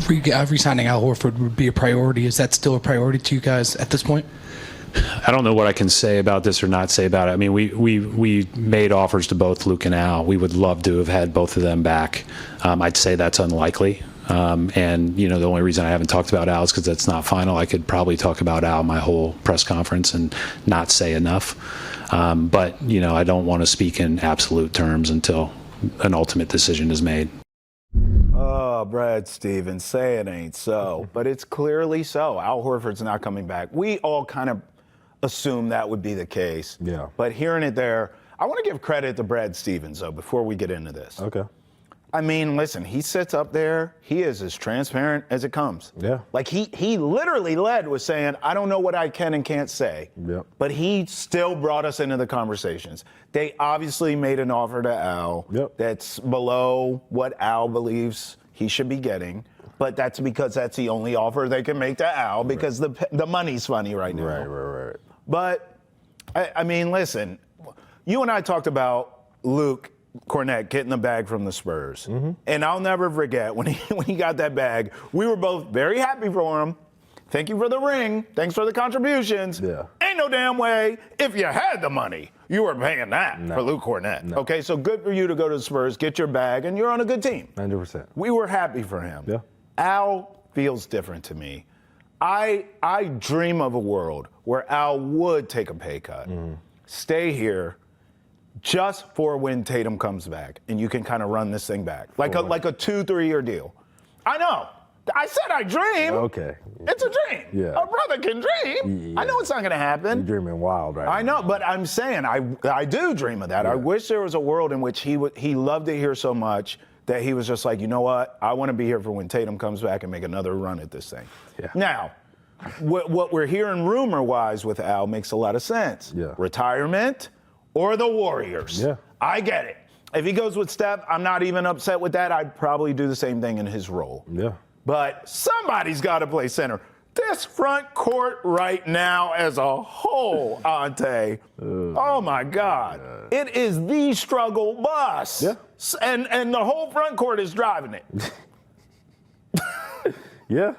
re-signing Al Horford would be a priority. Is that still a priority to you guys at this point? I don't know what I can say about this or not say about it. I mean, we made offers to both Luke and Al. We would love to have had both of them back. I'd say that's unlikely. And, the only reason I haven't talked about Al is because that's not final. I could probably talk about Al my whole press conference and not say enough. But, I don't want to speak in absolute terms until an ultimate decision is made. Oh, Brad Stevens, say it ain't so. But it's clearly so. Al Horford's not coming back. We all kind of assumed that would be the case. Yeah. But hearing it there, I want to give credit to Brad Stevens, though, before we get into this. Okay. I mean, listen, he sits up there. He is as transparent as it comes. Yeah. Like, he literally led with saying, I don't know what I can and can't say. Yep. But he still brought us into the conversations. They obviously made an offer to Al that's below what Al believes he should be getting. But that's because that's the only offer they can make to Al because the money's funny right now. Right. But, I mean, listen, you and I talked about Luke Kornet getting the bag from the Spurs. Mm-hmm. And I'll never forget when he got that bag, we were both very happy for him. Thank you for the ring. Thanks for the contributions. Yeah. Ain't no damn way, if you had the money, you were paying that for Luke Kornet. No. Okay, so good for you to go to the Spurs, get your bag, and you're on a good team. 100%. We were happy for him. Yeah. Al feels different to me. I dream of a world where Al would take a pay cut, stay here, just for when Tatum comes back, and you can kind of run this thing back. Like a 2-3 year deal. I know. I said I dream. Okay. It's a dream. Yeah. A brother can dream. Yeah. I know it's not going to happen. You're dreaming wild right now. I know, but I'm saying I do dream of that. Yeah. I wish there was a world in which he loved it here so much that he was just like, you know what? I want to be here for when Tatum comes back and make another run at this thing. Yeah. Now, what we're hearing rumor-wise with Al makes a lot of sense. Yeah. Retirement or the Warriors. Yeah. I get it. If he goes with Steph, I'm not even upset with that. I'd probably do the same thing in his role. Yeah. But somebody's got to play center. This front court right now as a whole, Ountae, oh my God. It is the struggle bus. Yeah. And the whole front court is driving it. Yeah.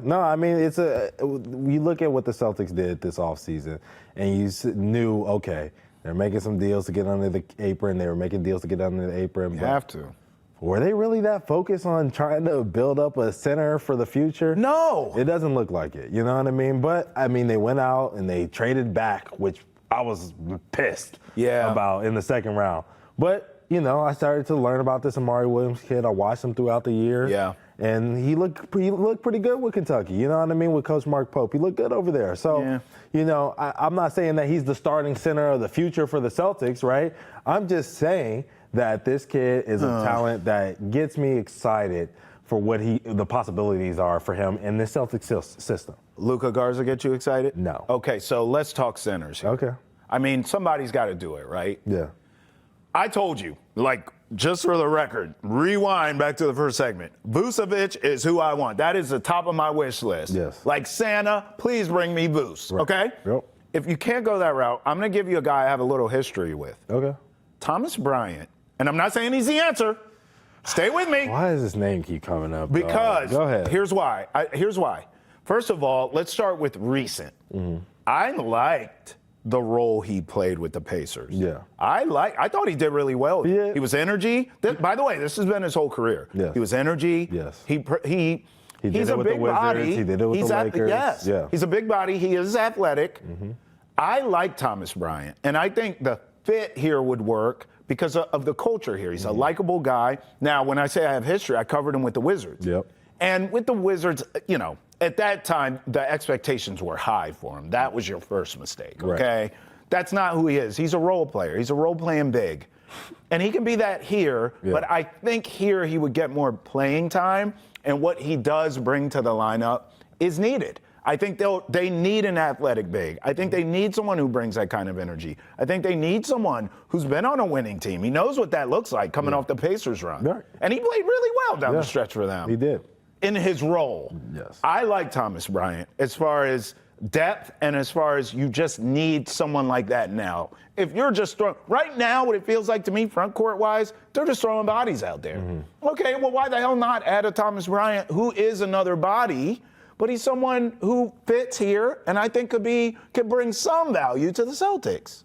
No, I mean, you look at what the Celtics did this offseason, and you knew, okay, they're making some deals to get under the apron. They were making deals to get under the apron. You have to. Were they really that focused on trying to build up a center for the future? No. It doesn't look like it, you know what I mean? But, I mean, they went out and they traded back, which I was pissed about in the second round. But, I started to learn about this Amari Williams kid. I watched him throughout the year. Yeah. And he looked pretty good with Kentucky, you know what I mean, with Coach Mark Pope. He looked good over there. So, I'm not saying that he's the starting center of the future for the Celtics, right? I'm just saying that this kid is a talent that gets me excited for what the possibilities are for him in this Celtics system. Luka Garza get you excited? No. Okay, so let's talk centers here. Okay. I mean, somebody's got to do it, right? Yeah. I told you, just for the record, rewind back to the first segment. Vucevic is who I want. That is the top of my wish list. Yes. Like Santa, please bring me Vuce, okay? Yep. If you can't go that route, I'm going to give you a guy I have a little history with. Okay. Thomas Bryant. And I'm not saying he's the answer. Stay with me. Why does his name keep coming up? Because go ahead. Here's why. First of all, let's start with recent. I liked the role he played with the Pacers. Yeah. I thought he did really well. Yeah. He was energy. By the way, this has been his whole career. Yes. He was energy. Yes. He did he's it a with big the Wizards. body. He did it with He's the Lakers. Yes. Yeah. He's a big body. He is athletic. I like Thomas Bryant, and I think the fit here would work because of the culture here. He's a likable guy. Now, when I say I have history, I covered him with the Wizards. Yep. And with the Wizards, at that time, the expectations were high for him. That was your first mistake, okay? Right. That's not who he is. He's a role player. He's a role-playing big. And he can be that here, but I think here he would get more playing time, and what he does bring to the lineup is needed. I think they need an athletic big. I think they need someone who brings that kind of energy. I think they need someone who's been on a winning team. He knows what that looks like coming off the Pacers run. Right. And he played really well down the stretch for them. He did. In his role. Yes. I like Thomas Bryant as far as depth and as far as you just need someone like that now. If you're just throwing, right now, what it feels like to me, front court wise, they're just throwing bodies out there. Okay, well, why the hell not add a Thomas Bryant, who is another body, but he's someone who fits here and I think could bring some value to the Celtics.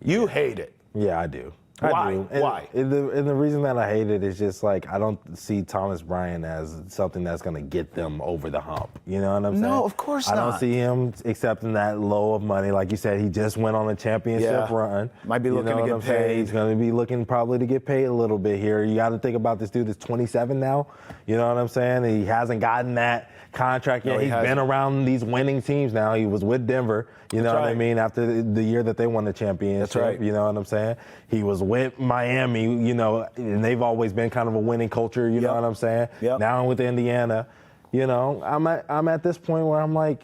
You hate it. Yeah, I do. Why? I do. Why? And the reason that I hate it is just like I don't see Thomas Bryant as something that's going to get them over the hump. You know what I'm saying? No, of course not. I don't see him accepting that low of money. Like you said, he just went on a championship run. Might be looking to get paid. He's going to be looking probably to get paid a little bit here. You got to think about this dude that's 27 now. You know what I'm saying? He hasn't gotten that contract yet. No, He's been around these winning teams now. He was with Denver, you know what I mean, after the year that they won the championship. That's right. You know what I'm saying? He was with Miami, you know, and they've always been kind of a winning culture, you know what I'm saying? Now with Indiana, you know, I'm at this point where I'm like,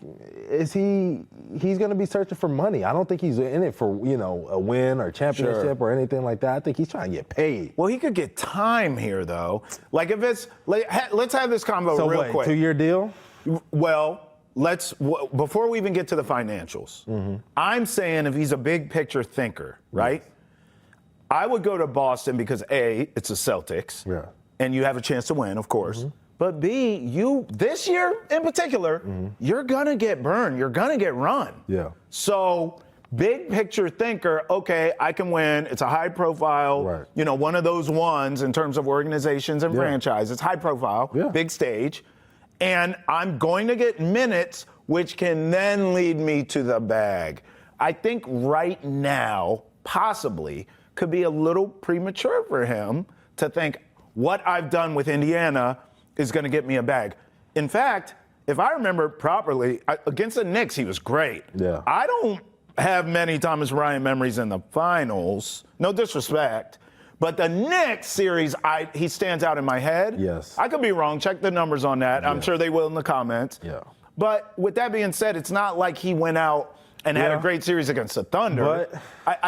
he's going to be searching for money. I don't think he's in it for, you know, a win or championship or anything like that. I think he's trying to get paid. Well, he could get time here, though. Like, if it's, let's have this convo real quick. 2-year deal? Well, before we even get to the financials, I'm saying if he's a big picture thinker, right? I would go to Boston because A, it's the Celtics, and you have a chance to win, of course. But B, this year in particular, you're gonna get burned. You're gonna get run. Yeah. So big picture thinker, okay, I can win. It's a high profile, you know, one of those ones in terms of organizations and franchises, high profile, big stage. And I'm going to get minutes, which can then lead me to the bag. I think right now, possibly, could be a little premature for him to think what I've done with Indiana is going to get me a bag. In fact, if I remember properly, against the Knicks, he was great. Yeah. I don't have many Thomas Bryant memories in the finals. No disrespect. But the Knicks series, he stands out in my head. Yes. I could be wrong. Check the numbers on that. I'm sure they will in the comments. Yeah. But with that being said, it's not like he went out and had a great series against the Thunder. But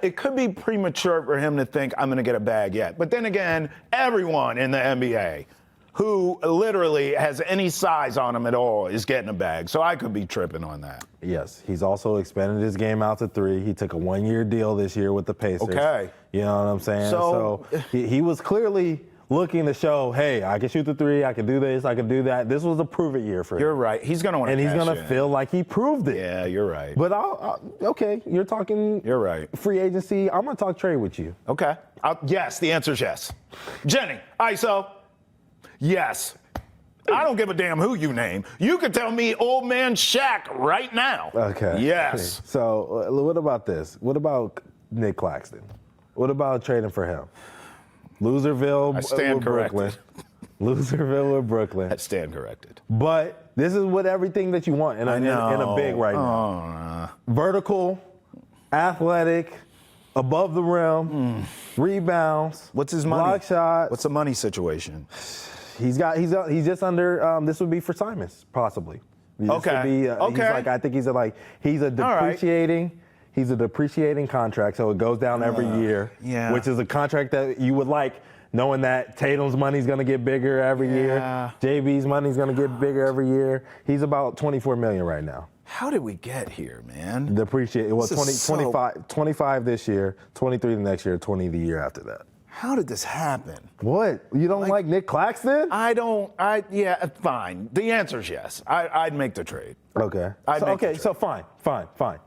it could be premature for him to think I'm going to get a bag yet. But then again, everyone in the NBA who literally has any size on him at all is getting a bag. So I could be tripping on that. Yes. He's also expanded his game out to 3. He took a 1-year deal this year with the Pacers. Okay. You know what I'm saying? So he was clearly looking to show, hey, I can shoot the 3, I can do this, I can do that. This was a prove-it year for him. You're right. He's going to want to And he's going to feel like he proved it. Yeah, you're right. But okay, you're talking free agency. I'm going to talk trade with you. Okay. Yes, the answer is yes. Jenny, ISO. Yes. I don't give a damn who you name. You can tell me old man Shaq right now. Okay. Yes. So what about this? What about Nic Claxton? What about trading for him? Loserville I stand with Brooklyn. corrected. Loserville with Brooklyn. I stand corrected. But this is what everything that you want in a big right now. Vertical, athletic, above the rim, rebounds. What's his money? Block shot. What's the money situation? He's just under. This would be for Simons, possibly. This would be, I think he's a depreciating. He's a depreciating contract, so it goes down every year. Yeah. Which is a contract that you would like, knowing that Tatum's money's going to get bigger every year. JB's money's going to get bigger every year. He's about $24 million right now. How did we get here, man? Depreciate. Well, 25 this year, 23 the next year, 20 the year after that. How did this happen? What? You don't like Nic Claxton? Yeah, fine. The answer is yes. I'd make the trade. Okay. So fine.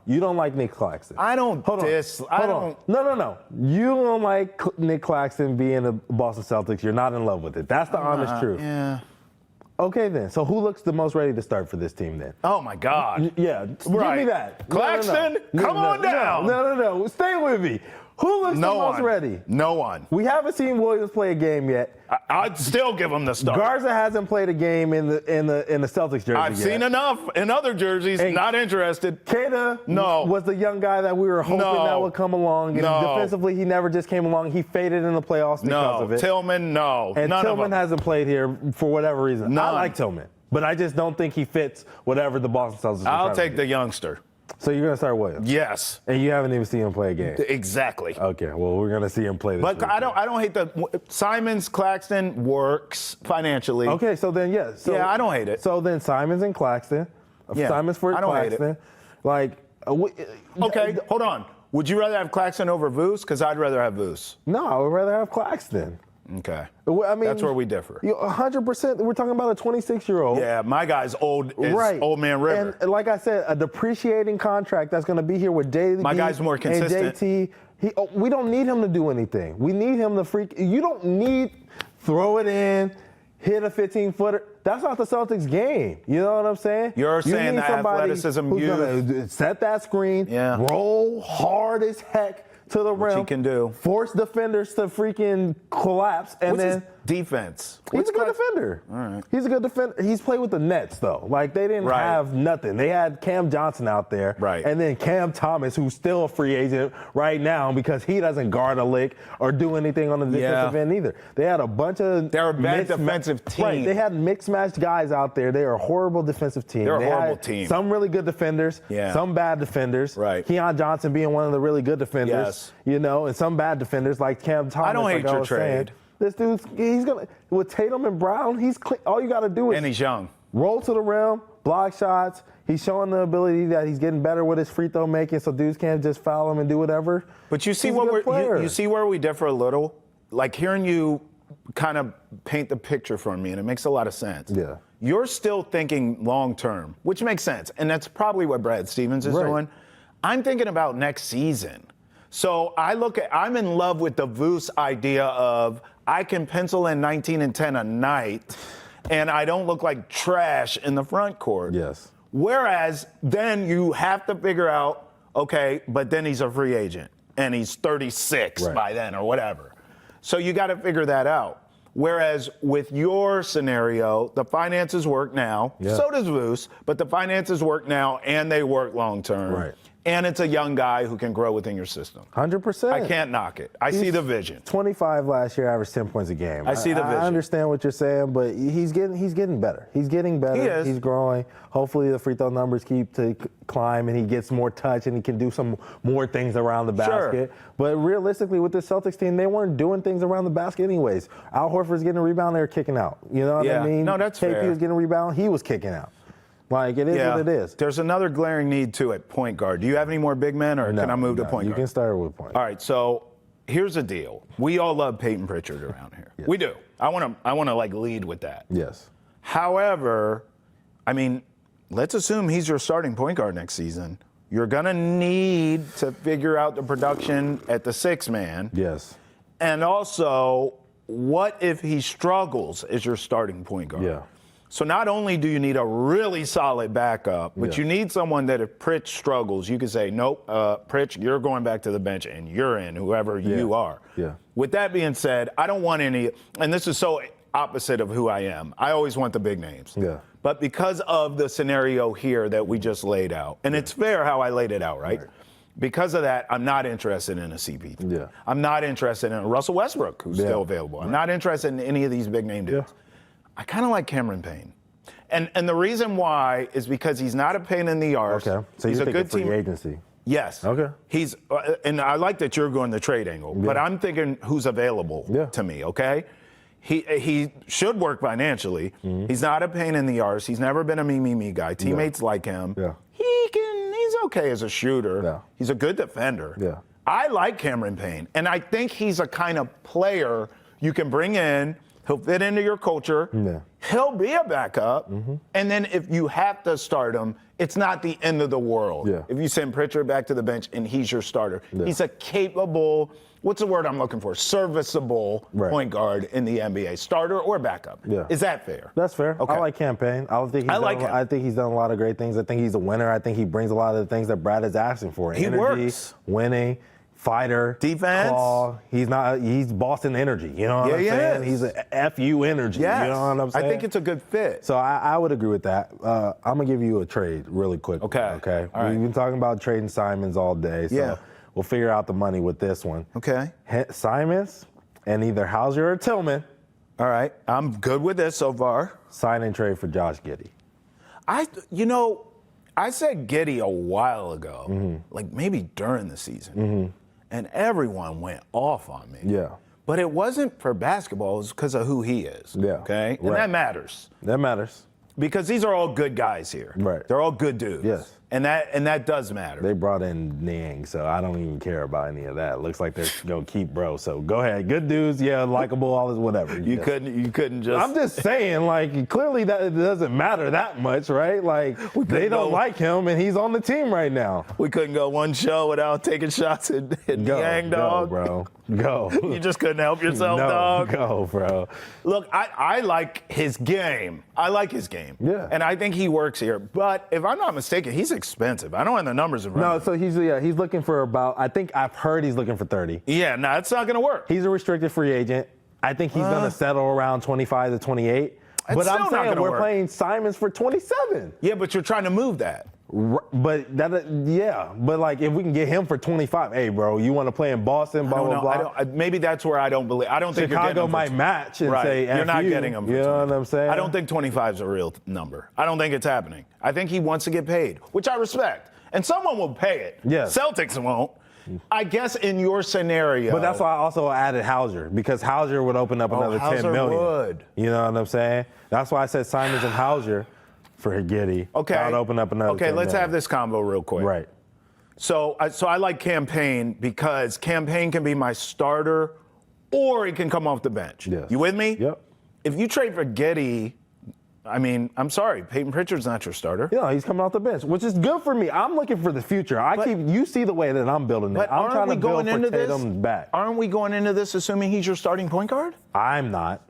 You don't like Nic Claxton. I don't No. You don't like Nic Claxton being the Boston Celtics. You're not in love with it. That's the honest truth. Yeah. Okay, then. So who looks the most ready to start for this team then? Oh, my God. Yeah. Right. Give me that. Claxton, come on down. No. Stay with me. Who looks the most ready? No one. We haven't seen Williams play a game yet. I'd still give him the start. Garza hasn't played a game in the Celtics jersey I've seen enough in other jerseys. And not interested. Queta No. was the young guy that we were hoping that would come along. And defensively, he never just came along. He faded in the playoffs because of it. Tillman, no. And None Tillman of them. hasn't played here for whatever reason. None. I like Tillman, but I just don't think he fits whatever the Boston Celtics are I'll trying to take do. the youngster. So you're going to start Williams? Yes. And you haven't even seen him play a game? Exactly. Okay, well, we're going to see him play this But weekend. I don't hate the Simons, Claxton works financially. Okay, so then, yes. Yeah, I don't hate it. So then Simons and Claxton. Yeah, Simons for I don't hate it. Claxton. Like, Okay, hold on. Would you rather have Claxton over Vooch? Because I'd rather have Vooch. No, I would rather have Claxton. Okay. I mean, That's where we differ. 100%. We're talking about a 26-year-old. Yeah, my guy's old. Right. Old man River. And like I said, a depreciating contract that's going to be here with JD. My guy's more consistent. And JT. We don't need him to do anything. We need him to freak. You don't need throw it in, hit a 15-footer. That's not the Celtics game. You know what I'm saying? You're saying need the somebody athleticism, who's going to set that screen, roll hard as heck to the rim. He can do. Force defenders to freaking collapse, and What's then his defense? he's a good defender. All right. He's a good defender. He's played with the Nets, though. Like, they didn't have nothing. They had Cam Johnson out there. Right. And then Cam Thomas, who's still a free agent right now because he doesn't guard a lick or do anything on the defensive end either. They had a bunch of... They're a bad defensive team. Right. They had mixed-matched guys out there. They are a horrible defensive team. They're a horrible had team. Some really good defenders. Some bad defenders. Right. Keon Johnson being one of the really good defenders. Yes. You know, and some bad defenders like Cam Thomas. I don't hate like your was saying. trade. This dude's, he's going to, with Tatum and Brown, all you got to do is. And he's young. Roll to the rim, block shots. He's showing the ability that he's getting better with his free throw making, so dudes can't just foul him and do whatever. But you see He's a good player. you see where we differ a little? Like hearing you kind of paint the picture for me, and it makes a lot of sense. Yeah. You're still thinking long term, which makes sense. And that's probably what Brad Stevens is doing. I'm thinking about next season. So I'm in love with the Vooch idea of I can pencil in 19 and 10 a night, and I don't look like trash in the front court. Yes. Whereas then you have to figure out, okay, but then he's a free agent, and he's 36 by then or whatever. So you got to figure that out. Whereas with your scenario, the finances work now. So does Vooch, but the finances work now, and they work long term. Right. And it's a young guy who can grow within your system. 100%. I can't knock it. I see the vision. 25 last year, averaged 10 points a game. I see the vision. I understand what you're saying, but he's getting better. He's getting better. He is. He's growing. Hopefully the free throw numbers keep to climb and he gets more touch and he can do some more things around the basket. But realistically, with the Celtics team, they weren't doing things around the basket anyways. Al Horford's getting a rebound, they were kicking out. You know what I mean? No, that's KP fair. was getting a rebound, he was kicking out. Like, it is what it is. There's another glaring need, too, at point guard. Do you have any more big men, or can I move to point guard? You can start with point guard. All right, so here's the deal. We all love Peyton Pritchard around here. We do. I want to like lead with that. Yes. However, I mean, let's assume he's your starting point guard next season. You're going to need to figure out the production at the six man. Yes. And also, what if he struggles as your starting point guard? Yeah. So not only do you need a really solid backup, but you need someone that if Pritch struggles, you can say, nope, Pritch, you're going back to the bench and you're in, whoever you are. Yeah. With that being said, I don't want any, and this is so opposite of who I am. I always want the big names. Yeah. But because of the scenario here that we just laid out, and it's fair how I laid it out, right? Because of that, I'm not interested in a CP3. Yeah. I'm not interested in a Russell Westbrook, who's still available. I'm not interested in any of these big name dudes. I kind of like Cameron Payne. And the reason why is because he's not a pain in the arse. Okay. So he's you're a good thinking free team. agency. Yes. Okay. He's and I like that you're going the trade angle, but I'm thinking who's available to me, okay? He should work financially. He's not a pain in the arse. He's never been a me guy. Teammates like him. Yeah. He's okay as a shooter. Yeah. He's a good defender. Yeah. I like Cameron Payne, and I think he's a kind of player you can bring in. He'll fit into your culture. Yeah. He'll be a backup. And then if you have to start him, it's not the end of the world. Yeah. If you send Pritchard back to the bench and he's your starter. He's a capable, what's the word I'm looking for? Serviceable point guard in the NBA. Starter or backup. Yeah. Is that fair? That's fair. Okay. I like campaign. I think he's done a lot of great things. I think he's a winner. I think he brings a lot of the things that Brad is asking for. He Energy, works. winning, fighter, defense. Claw. He's Boston energy. You know what I'm saying? He's a FU energy. Yes. You know what I'm saying? I think it's a good fit. So I would agree with that. I'm going to give you a trade really quick. Okay. All right. We've been talking about trading Simons all day. So we'll figure out the money with this one. Okay. Simons and either Hauser or Tillman. All right. I'm good with this so far. Sign and trade for Josh Giddey. I said Giddy a while ago, like maybe during the season, and everyone went off on me. Yeah. But it wasn't for basketball, it was because of who he is. Yeah. Okay? And Right. that matters. That matters. because these are all good guys here. Right. They're all good dudes. Yes. And that does matter. They brought in Niang, so I don't even care about any of that. Looks like they're gonna keep bro. So go ahead, good dudes, yeah, likable, all this, whatever. You couldn't just. I'm just saying, like, clearly that it doesn't matter that much, right? Like, they don't like him, and he's on the team right now. We couldn't go one show without taking shots at Niang, dog. Go, bro. Go. You just couldn't help yourself, No, dog. go, bro. Look, I like his game. I like his game. Yeah. And I think he works here. But if I'm not mistaken, he's expensive. I don't have the numbers in front No, of me. so he's looking for about. I think I've heard he's looking for 30. Yeah, no, it's not going to work. He's a restricted free agent. I think he's gonna settle around 25 to 28. But still I'm not saying gonna we're work. playing Simons for 27. Yeah, but you're trying to move that. But but like if we can get him for 25, hey, bro, you want to play in Boston, blah blah blah. Maybe that's where I don't believe. I don't think you're Chicago getting him might match and right. say, you're F not you. getting him. For You know 20. what I'm saying? I don't think 25 is a real number. I don't think it's happening. I think he wants to get paid, which I respect, and someone will pay it. Yeah. Celtics won't. I guess in your scenario. But that's why I also added Hauser, because Hauser would open up another Hauser 10 million. would. You know what I'm saying? That's why I said Simons and Hauser for Giddy. Okay. That would open up another 10 let's million. have this combo real quick. Right. So I like Campaign because Campaign can be my starter, or he can come off the bench. Yes. You with me? Yep. If you trade for Giddy, I mean, I'm sorry, Peyton Pritchard's not your starter. Yeah, he's coming off the bench, which is good for me. I'm looking for the future. You see the way that I'm building it. But I'm aren't trying we to build going into for Tatum's this? back. Aren't we going into this assuming he's your starting point guard? I'm not.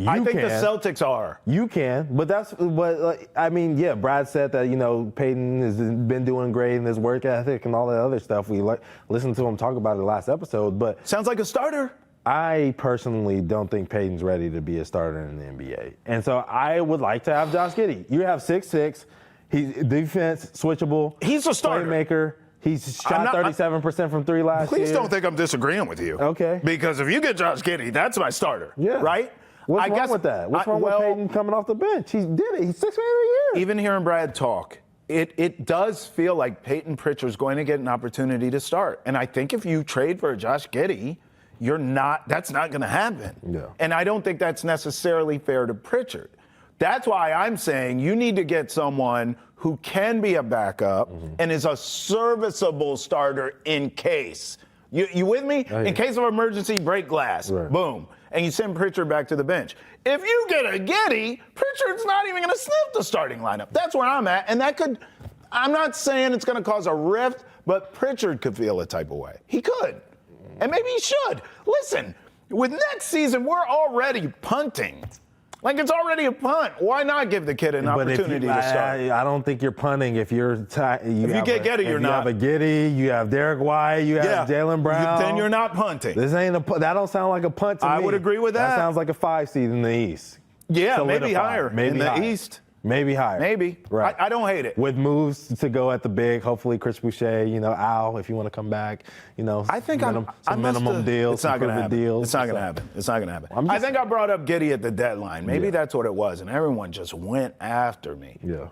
I think the Celtics are. You can, but that's what I mean. Yeah, Brad said that Peyton has been doing great in his work ethic and all that other stuff. We listened to him talk about it last episode, but Sounds like a starter. I personally don't think Peyton's ready to be a starter in the NBA, and so I would like to have Josh Giddey. You have 6'6", he's defense switchable. He's a starter. Playmaker. He's shot 37% from three last year. Please don't think I'm disagreeing with you. Okay. Because if you get Josh Giddey, that's my starter. Yeah. Right? What's wrong with that? What's wrong with Peyton coming off the bench? He did it. He's $6 million a year. Even hearing Brad talk, it does feel like Peyton Pritchard's going to get an opportunity to start. And I think if you trade for Josh Giddey, that's not going to happen. Yeah. And I don't think that's necessarily fair to Pritchard. That's why I'm saying you need to get someone who can be a backup and is a serviceable starter in case. You with me? Oh, yeah. In case of emergency, break glass. Right. Boom. And you send Pritchard back to the bench. If you get a Giddy, Pritchard's not even going to sniff the starting lineup. That's where I'm at. And I'm not saying it's going to cause a rift, but Pritchard could feel a type of way. He could. And maybe he should. Listen, with next season, we're already punting. Like, it's already a punt. Why not give the kid an opportunity to start? I don't think you're punting if you're you get Giddy, you're not. You have a Giddy, you have Derek White, you have Jaylen Brown. Then you're not punting. That don't sound like a punt to me. I would agree with that. That sounds like a 5 seed in the East. Yeah, maybe Solidified. higher Maybe in the higher. East. Maybe higher. Maybe. Right. I don't hate it. With moves to go at the big, hopefully Chris Boucher, Al, if you want to come back, I think some minimum deals, It's not going to happen. deals. It's not going to happen. It's not going to happen. I think I brought up Giddy at the deadline. Maybe that's what it was, and everyone just went after me. Yeah.